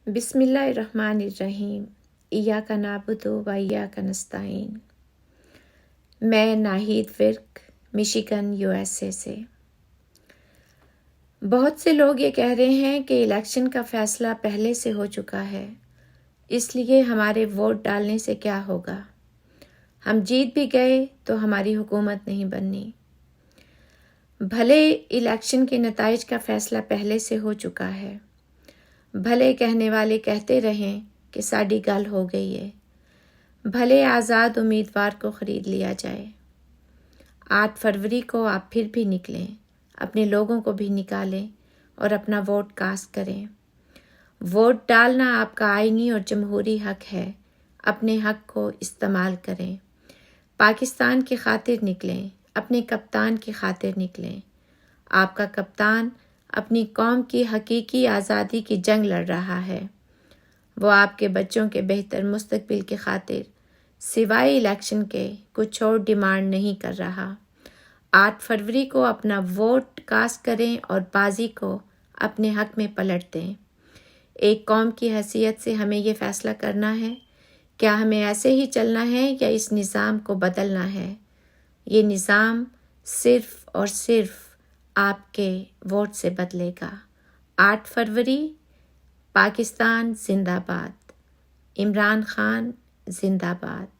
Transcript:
بسم اللہ الرحمن الرحیم۔ ایاک نعبد و ایاک نستعین۔ میں ناہید ورک، مشیگن USA سے۔ بہت سے لوگ یہ کہہ رہے ہیں کہ الیکشن کا فیصلہ پہلے سے ہو چکا ہے، اس لیے ہمارے ووٹ ڈالنے سے کیا ہوگا؟ ہم جیت بھی گئے تو ہماری حکومت نہیں بننی۔ بھلے الیکشن کے نتائج کا فیصلہ پہلے سے ہو چکا ہے، بھلے کہنے والے کہتے رہیں کہ ساڈی گل ہو گئی ہے، بھلے آزاد امیدوار کو خرید لیا جائے۔ 8 فروری کو آپ پھر بھی نکلیں، اپنے لوگوں کو بھی نکالیں اور اپنا ووٹ کاسٹ کریں۔ ووٹ ڈالنا آپ کا آئینی اور جمہوری حق ہے، اپنے حق کو استعمال کریں۔ پاکستان کی خاطر نکلیں، اپنے کپتان کی خاطر نکلیں۔ آپ کا کپتان اپنی قوم کی حقیقی آزادی کی جنگ لڑ رہا ہے۔ وہ آپ کے بچوں کے بہتر مستقبل کی خاطر سوائے الیکشن کے کچھ اور ڈیمانڈ نہیں کر رہا۔ 8 فروری کو اپنا ووٹ کاسٹ کریں اور بازی کو اپنے حق میں پلٹ دیں۔ ایک قوم کی حیثیت سے ہمیں یہ فیصلہ کرنا ہے، کیا ہمیں ایسے ہی چلنا ہے یا اس نظام کو بدلنا ہے؟ یہ نظام صرف اور صرف آپ کے ووٹ سے بدلے گا۔ 8 فروری، پاکستان زندہ باد، عمران خان زندہ باد۔